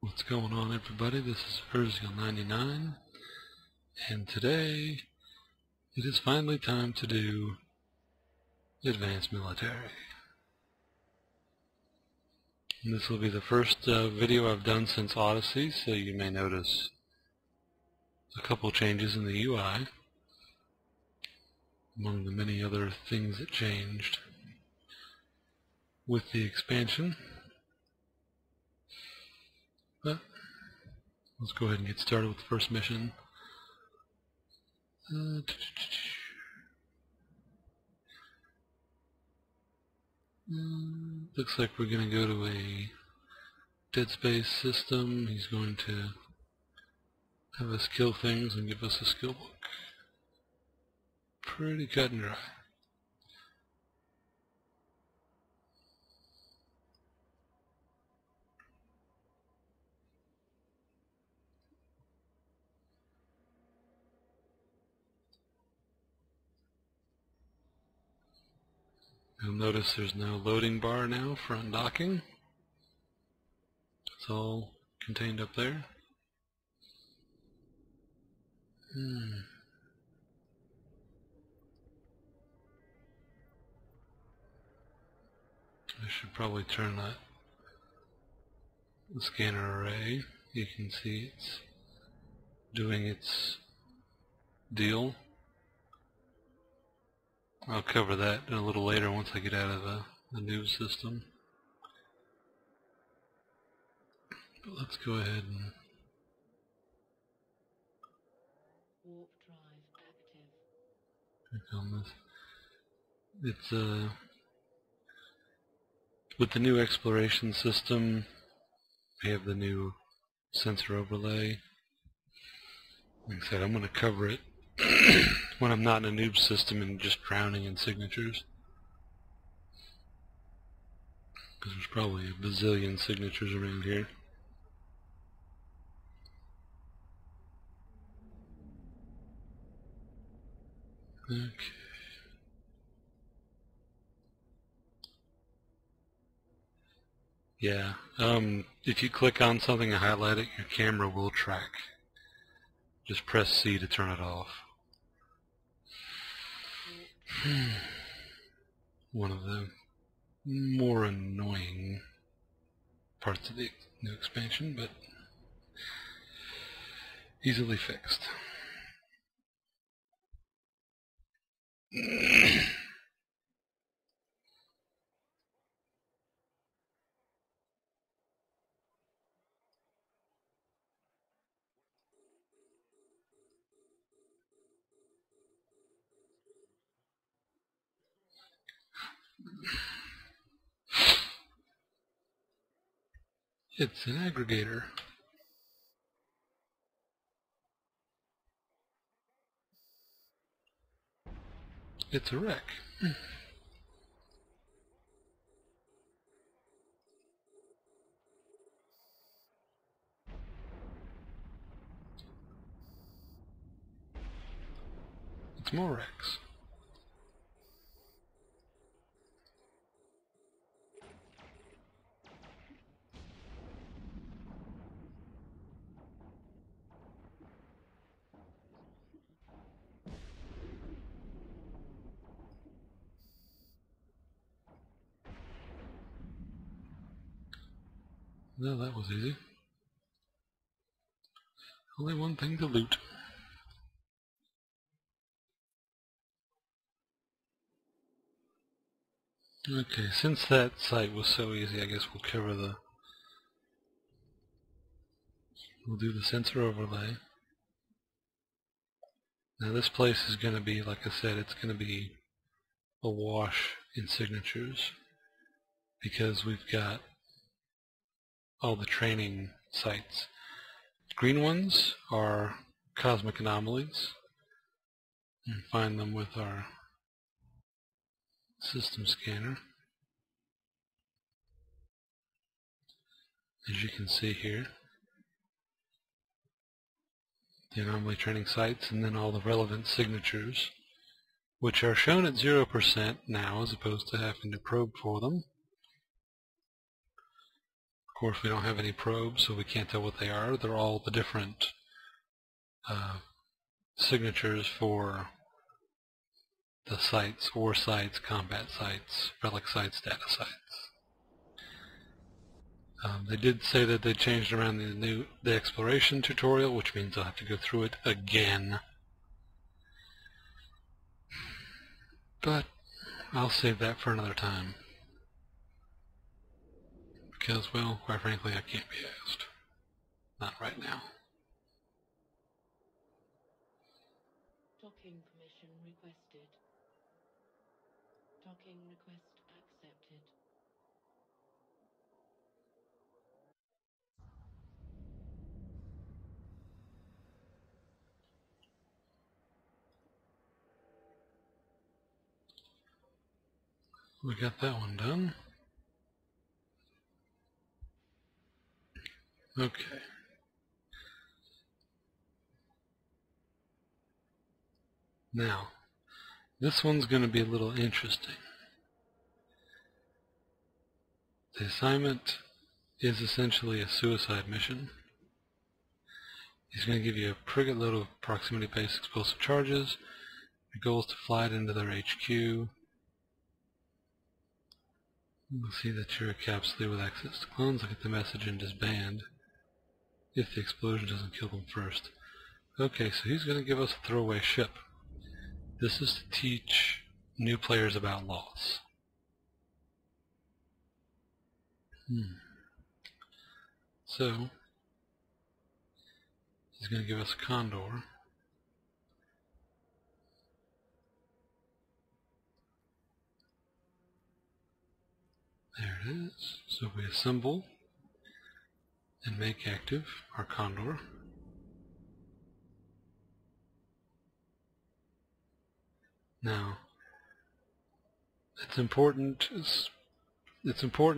What's going on, everybody? This is Urziel99, and today it is finally time to do Advanced Military. And this will be the first video I've done since Odyssey, so you may notice a couple changes in the UI among the many other things that changed with the expansion. But let's go ahead and get started with the first mission. Looks like we're going to go to a Dead Space system. He's going to have us kill things and give us a skill book. Pretty cut and dry. You'll notice there's no loading bar now for undocking. It's all contained up there. I should probably turn the scanner array. You can see it's doing its deal. I'll cover that a little later once I get out of the new system. But let's go ahead and warp drive active. click on this. It's with the new exploration system, we have the new sensor overlay. Like I said, I'm going to cover it when I'm not in a noob system and just drowning in signatures. Because there's probably a bazillion signatures around here. Okay. Yeah, if you click on something and highlight it, your camera will track. Just press C to turn it off. One of the more annoying parts of the new expansion, but easily fixed. It's an aggregator. It's a wreck. It's more wrecks. No, that was easy. Only one thing to loot. Okay, since that site was so easy, I guess we'll do the sensor overlay. Now this place is going to be, like I said, it's going to be awash in signatures because we've got all the training sites. Green ones are cosmic anomalies. You can find them with our system scanner. As you can see here, the anomaly training sites and then all the relevant signatures, which are shown at 0% now as opposed to having to probe for them. course, we don't have any probes, so we can't tell what they are. They're all the different signatures for the sites, war sites, combat sites, relic sites, data sites. They did say that they changed around the exploration tutorial, which means I'll have to go through it again. But I'll save that for another time. Because, well, quite frankly, I can't be asked. Not right now. Docking permission requested. Docking request accepted. We got that one done. Okay. Now, this one's going to be a little interesting. The assignment is essentially a suicide mission. He's going to give you a frigate load of proximity-based explosive charges. Your goal is to fly it into their HQ. You'll see that you're encapsulated with access to clones. Look at the message and disband if the explosion doesn't kill them first. Okay, so he's going to give us a throwaway ship. This is to teach new players about loss. So, he's going to give us a Condor. There it is. So we assemble and make active our Condor. Now, it's important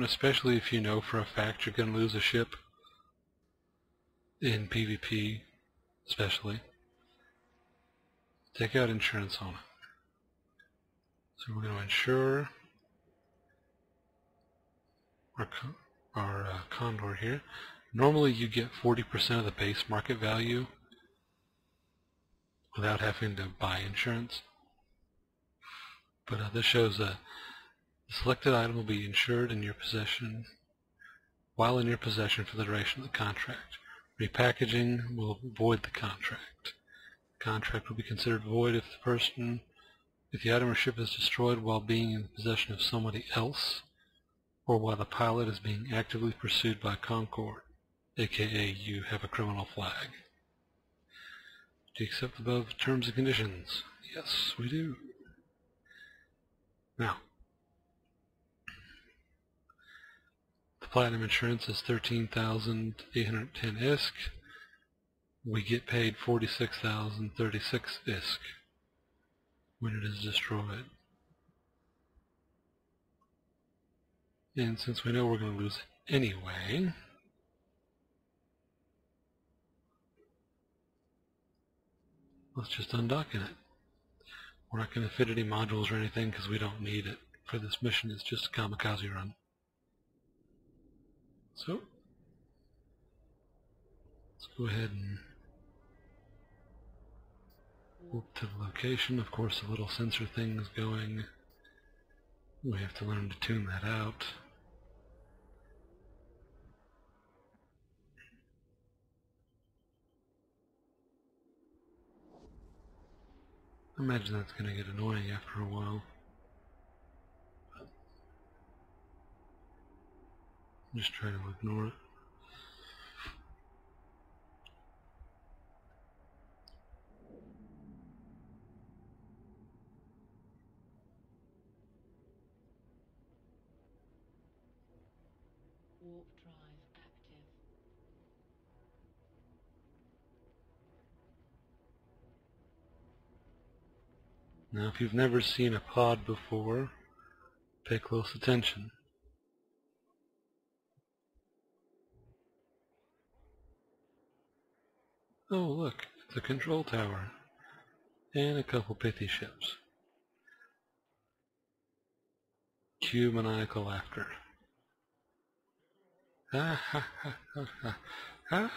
especially if you know for a fact you're going to lose a ship, in PvP especially. Take out insurance on it. So we're going to insure our Condor here. Normally you get 40% of the base market value without having to buy insurance. But this shows that the selected item will be insured in your possession while in your possession for the duration of the contract. Repackaging will void the contract. The contract will be considered void if the item or ship is destroyed while being in the possession of somebody else, or while the pilot is being actively pursued by Concord, aka you have a criminal flag. Do you accept the above terms and conditions? Yes, we do. Now, the platinum insurance is 13,810 ISK. We get paid 46,036 ISK when it is destroyed. And since we know we're going to lose it anyway, let's just undock in it. We're not going to fit any modules or anything because we don't need it for this mission. It's just a kamikaze run. So, let's go ahead and move to the location. Of course, the little sensor thing is going. We have to learn to tune that out. I imagine that's going to get annoying after a while. Just try to ignore it. Warp drive active. Now, if you've never seen a pod before, pay close attention. Oh, look, it's a control tower. And a couple pithy ships. Cue maniacal laughter. Ha ha ha ha ha. Ha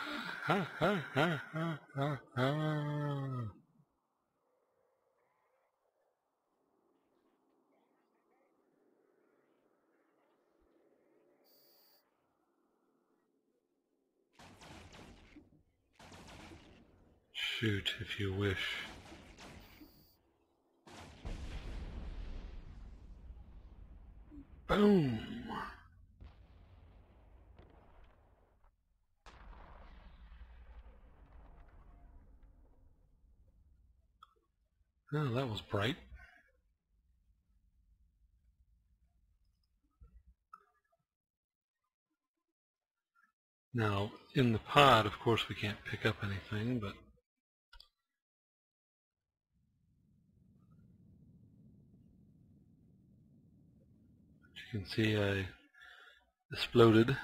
ha ha ha ha ha ha. Shoot if you wish. Boom! Oh, that was bright. Now, in the pod, of course, we can't pick up anything, but you can see I exploded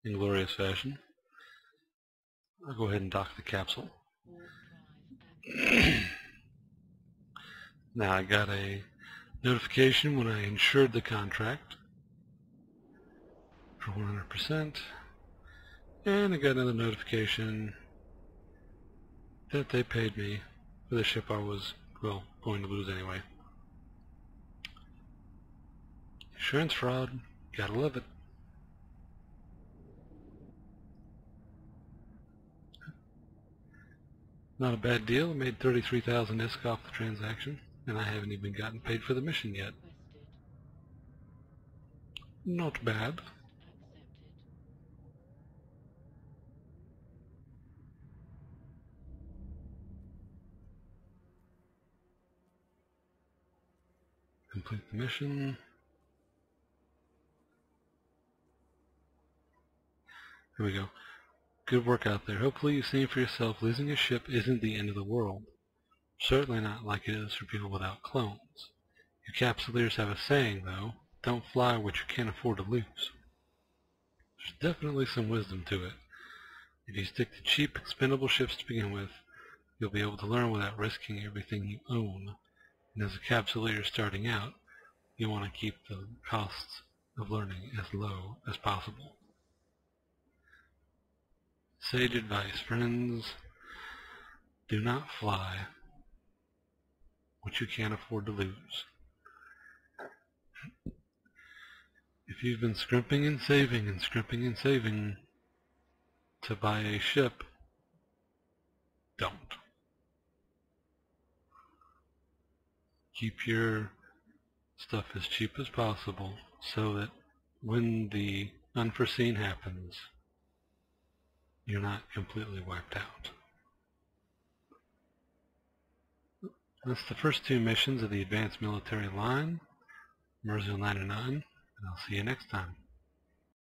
in glorious fashion. I'll go ahead and dock the capsule. Warp drive active. Now I got a notification when I insured the contract for 100%, and I got another notification that they paid me for the ship I was, well, going to lose anyway. Insurance fraud, gotta love it. Not a bad deal. I made 33,000 ISK off the transaction, and I haven't even gotten paid for the mission yet. Requested. Not bad. Accepted. Complete the mission. Here we go. Good work out there. Hopefully you've seen for yourself losing a ship isn't the end of the world. Certainly not like it is for people without clones. You Capsuleers have a saying, though, don't fly what you can't afford to lose. There's definitely some wisdom to it. If you stick to cheap, expendable ships to begin with, you'll be able to learn without risking everything you own. And as a Capsuleer starting out, you want to keep the costs of learning as low as possible. Sage advice, friends. Do not fly what you can't afford to lose. If you've been scrimping and saving to buy a ship, don't. Keep your stuff as cheap as possible so that when the unforeseen happens, you're not completely wiped out. That's the first two missions of the Advanced Military Line, Merzil 99, and I'll see you next time.